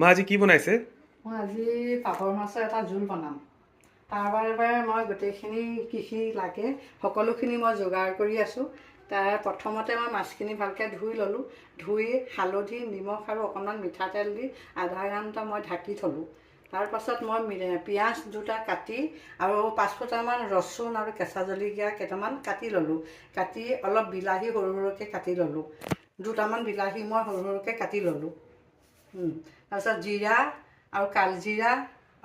মা আজি কি বনাইছে? মই আজি পাভৰ মাছৰ এটা জোল বনাম। তাৰ বাবে মই গোটেইখিনি কি লাগে সকলোখিনি মই যোগাৰ কৰি আছোঁ। তাৰ প্ৰথমতে মই মাছখিনি ভালকৈ ধুই ল'লোঁ। ধুই হালধি, নিমখ আৰু অকণমান মিঠাতেল দি আধা ঘণ্টা মই ঢাকি থ'লোঁ। তাৰপাছত মই পিঁয়াজ দুটা কাটি আৰু 5 ফুটামান ৰচুন আৰু কেঁচা জলকীয়া কেইটামান কাটি ল'লোঁ। কাটি অলপ বিলাহী সৰু সৰুকৈ কাটি ল'লোঁ। দুটামান বিলাহী মই সৰু সৰুকৈ কাটি ল'লোঁ। তাৰপিছত জিৰা আৰু কালজিৰা,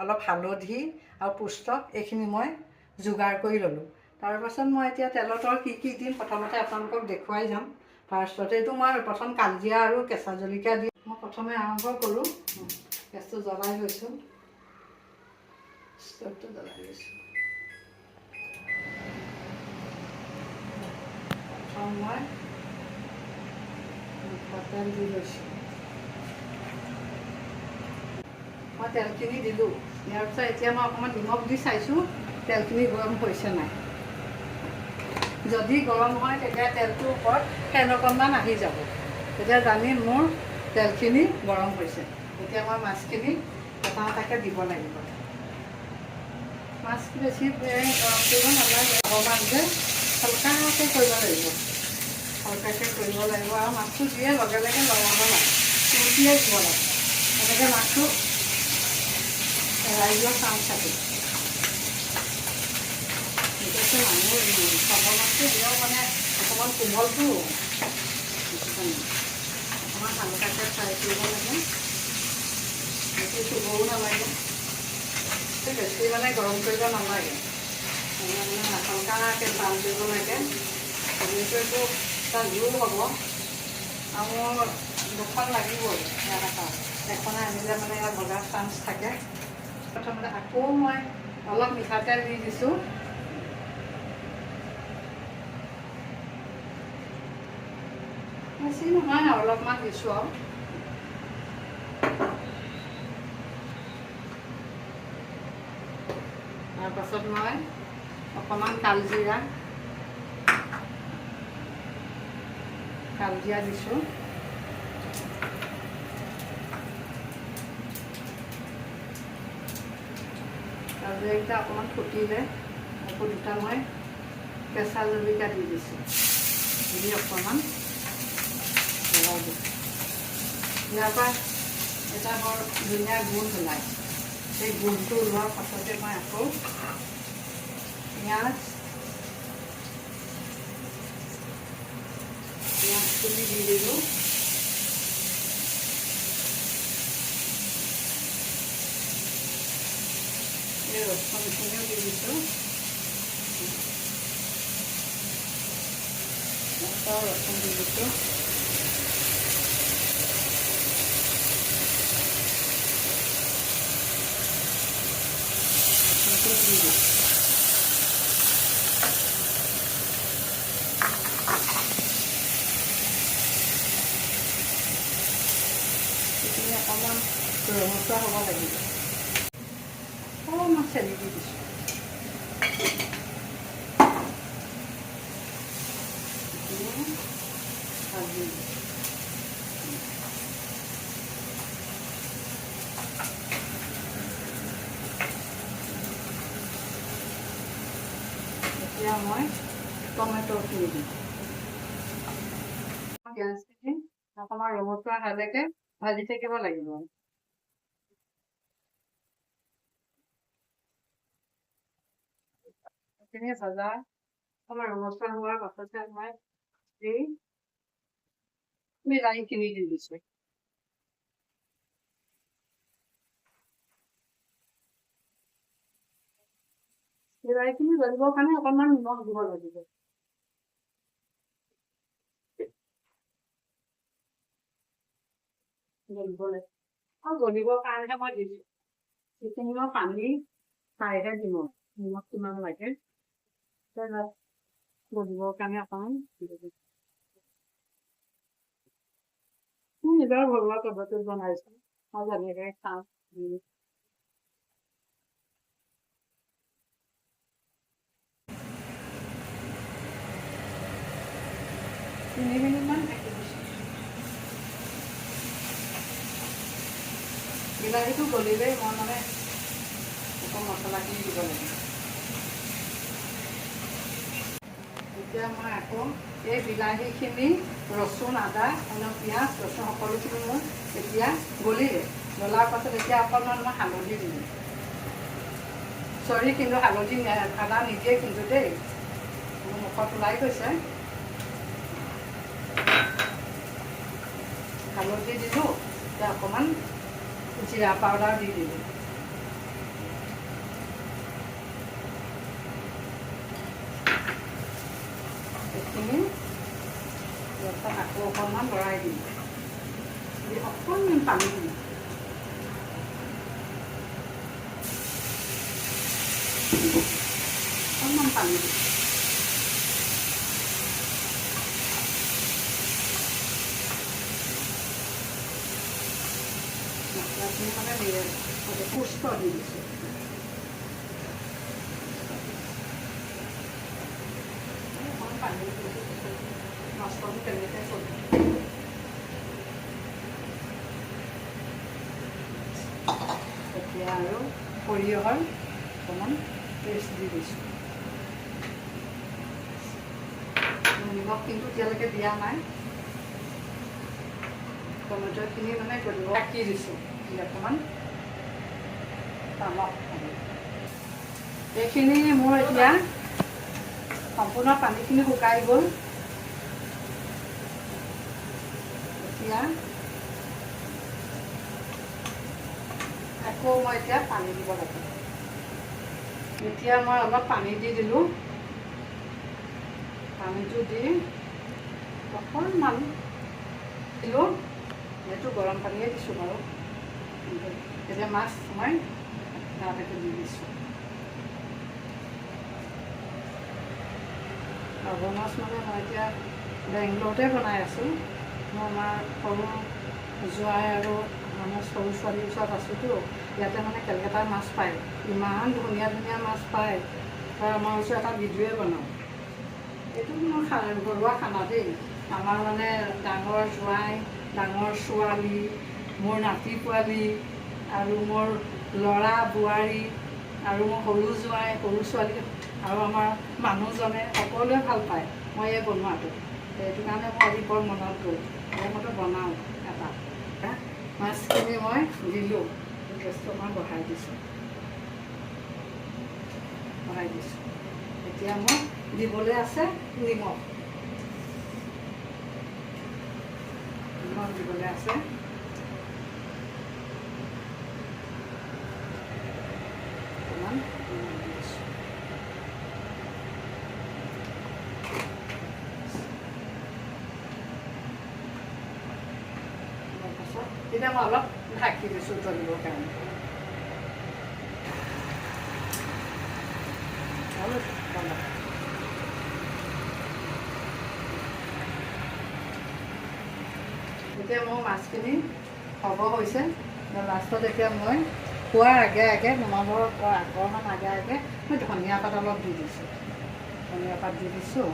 অলপ হালধি আৰু পুষ্টক এইখিনি মই যোগাৰ কৰি ল'লোঁ। তাৰপাছত মই এতিয়া তেলত কি দিম প্ৰথমতে আপোনালোকক দেখুৱাই যাম। ফাৰ্ষ্টতে এইটো মই প্ৰথম কালজিৰা আৰু কেঁচা জলকীয়া দি মই প্ৰথমে আৰম্ভ কৰোঁ। গেছটো জ্বলাই লৈছোঁ, ষ্টভটো জ্বলাই লৈছোঁ। প্ৰথম মই মিঠাতেল দি লৈছোঁ। মই তেলখিনি দিলোঁ। দিয়াৰ পিছত এতিয়া মই অকণমান নিমখ দি চাইছোঁ তেলখিনি গৰম হৈছে নাই। যদি গৰম হয় তেতিয়া তেলটোৰ ওপৰত ফেন অকণমান আহি যাব, তেতিয়া জানি মোৰ তেলখিনি গৰম হৈছে। এতিয়া মই মাছখিনি এটা এটাকৈ দিব লাগিব। মাছ বেছি গৰম কৰিব নালাগে, অকণমান যে হালকাকৈ কৰিব লাগিব। হালকাকৈ কৰিব লাগিব আৰু মাছটো দিয়ে লগে লগে লৰাব লাগে, উঠিয়ে দিব লাগে। এনেকৈ মাছটো এৰাই যোৱা চান্স থাকে। বিশেষকৈ মানুহ চাবৰ মাছটো দিলেও মানে অকণমান কোমলটো অকণমান হালকাকৈ ফ্ৰাই কৰিব লাগে, বেছি চুবও নালাগে, বেছি মানে গৰম কৰিব নালাগে। মানে হালকাকৈ টান কৰিব লাগে। যিহেতু এইটো এটা জোল হ'ব আৰু মোৰ দুখন লাগিবই এটা, এখনে আনিলে মানে ইয়াত ভজাৰ চান্স থাকে। প্ৰথমতে আকৌ মই অলপ মিঠাতেল দি দিছোঁ। বেছি নহয় আৰু অলপমান দিছোঁ আৰু। তাৰপাছত মই অকণমান কালজিৰা দিছোঁ। কালজিৰাকেইটা অকণমান ফুটিলে আকৌ দুটা মই কেঁচা জলকীয়া দি দিছোঁ। দি অকণমান লগাই দিছোঁ। ইয়াৰ পৰা এটা বৰ ধুনীয়া গোন্ধ ওলায়। সেই গোন্ধটো ওলোৱাৰ পাছতে মই আকৌ পিঁয়াজখিনি দি দিলোঁ। এই ৰচুনখিনিও দি দিছোঁ। ৰচুন দি দিছোঁ। দি দিছোঁ। এইখিনি অকণমান ৰঙচুৱা হ'ব লাগিব। অকণমান চেনি দি দিছোঁ। ভাজি এতিয়া মই টমেটোখিনি দিম। পিঁয়াজখিনি অকণমান ৰঙচুৱা হ'লেকে ভাজি থাকিব লাগিব। এইখিনি ভজা অকণমান ৰঙচুৱা হোৱাৰ পাছতে মই এই বিলাহীখিনি দি দিছোঁ। বিলাহীখিনি গলিবৰ কাৰণে অকণমান নিমখ দিব লাগিব। গলিবলৈ আৰু গলিবৰ কাৰণেহে মই দিছোঁ। সেইখিনি মই পানী চাইহে দিম। নিমখ কিমান লাগে গলিবৰ কাৰণে অকণমান নিজৰ ঘৰুৱা পদ্ধতিত বনাইছোঁ। মই যেনেকৈ খাওঁ। 3 মিনিটমান থাকি দিছোঁ। বিলাহীটো গলিলেই মই মানে মছলাখিনি দিব লাগে। এতিয়া মই আকৌ এই বিলাহীখিনি ৰচুন আদা পিঁয়াজ ৰচুন সকলোখিনি মোৰ এতিয়া গলিলে। গলাৰ পাছত এতিয়া অকণমান মই হালধি দিলোঁ। চৰি কিন্তু হালধি আদা নিদিয়ে কিন্তু দেই, মোৰ মুখত ওলাই গৈছে। হালধি দিলোঁ, এতিয়া অকণমান জিৰা পাউডাৰ দি দিলোঁ। এইখিনি আকৌ অকণমান লৰাই দিম, অকণমান পানী দিম। অকণমান পানী দিম। মছলাখিনি মানে পুষ্ট দি দিছোঁ। অকণমান পানী দিছোঁ, মাছটো তেনেকৈ কৰিম। এতিয়া আৰু সৰিয়হৰ অকণমান পেষ্ট দি দিছোঁ। নিমখ কিন্তু এতিয়ালৈকে দিয়া নাই। টমেটোখিনি মানে গলিব ৰাখি দিছোঁ অকণমান টানক। এইখিনি মোৰ এতিয়া সম্পূৰ্ণ পানীখিনি শুকাই গ'ল। এতিয়া আকৌ মই এতিয়া পানী দিব লাগিব। এতিয়া মই অলপ পানী দি দিলোঁ। পানীটো দি অকণমান দিলোঁ, এইটো গৰম পানীয়ে দিছোঁ বাৰু। এতিয়া মাছ মই তাত এইটো দি দিছোঁ। বাবু মাছ মানে মই এতিয়া বেংগলৰতে বনাই আছোঁ। মই আমাৰ সৰু জোঁৱাই আৰু আমাৰ সৰু ছোৱালীৰ ওচৰত আছোঁতো, ইয়াতে মানে কেলকাতাৰ মাছ পায়, ইমান ধুনীয়া ধুনীয়া মাছ পায়। আমাৰ ওচৰত এটা ভিডিঅ'য়ে বনাওঁ। এইটো মোৰ ঘৰুৱা খানা দেই। আমাৰ মানে ডাঙৰ জোঁৱাই, ডাঙৰ ছোৱালী, মোৰ নাতি পোৱালী আৰু মোৰ ল'ৰা বোৱাৰী আৰু মোৰ সৰু জোঁৱাই, সৰু ছোৱালী আৰু আমাৰ মানুহজনে সকলোৱে ভাল পায় মই এই বনোৱাটো। সেইটো কাৰণে মই আজি বৰ মনত গ'ল, মইতো বনাওঁ এটা। মাছখিনি মই দিলোঁ, গেছটো মই বঢ়াই দিছোঁ। এতিয়া মই দিবলৈ আছে নিমখ দিবলৈ আছে। অকণমান এতিয়া মই অলপ ঢাকি দিছোঁ জ্বলিবৰ কাৰণে। এতিয়া মোৰ মাছখিনি হ'ব হৈছে। লাষ্টত এতিয়া মই খোৱাৰ আগে আগে নমাবৰ অকণমান আগে আগে মই ধনিয়া পাত অলপ দি দিছোঁ। ধনিয়া পাত দি দিছোঁ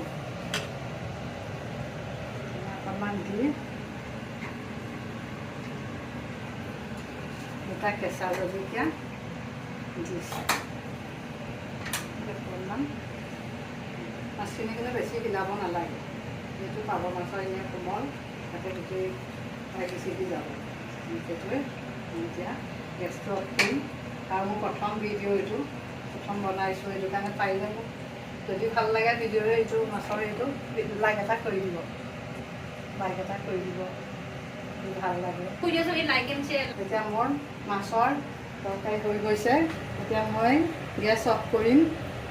অকণমান দি, দুটা কেঁচা জলকীয়া দিছোঁ। অকণমান মাছখিনি কিন্তু বেছি হিলাব নালাগে, যিহেতু পাভ মাছৰ এনেই কোমল, তাতে গোটেই ভাগি চিগি যাব। সেইটোৱে এতিয়া গেছটো অফ কৰিম। আৰু মোৰ প্ৰথম ভিডিঅ' এইটো, প্ৰথম বনাইছোঁ, সেইটো কাৰণে পাৰিলে মোক যদি ভাল লাগে ভিডিঅ'ৰে এইটো মাছৰ এইটো লাইক এটা কৰি দিব, লাইক এটা কৰি দিব যদি ভাল লাগে। এতিয়া মোৰ মাছৰ তৰকাৰী হৈ গৈছে। এতিয়া মই গেছ অফ কৰিম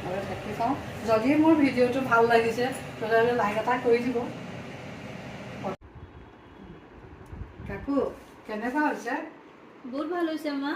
আৰু থাকি চাওঁ। যদি মোৰ ভিডিঅ'টো ভাল লাগিছে তেতিয়াহ'লে লাইক এটা কৰি দিব। কাকু কেনেকুৱা হৈছে? বহুত ভাল হৈছে মা।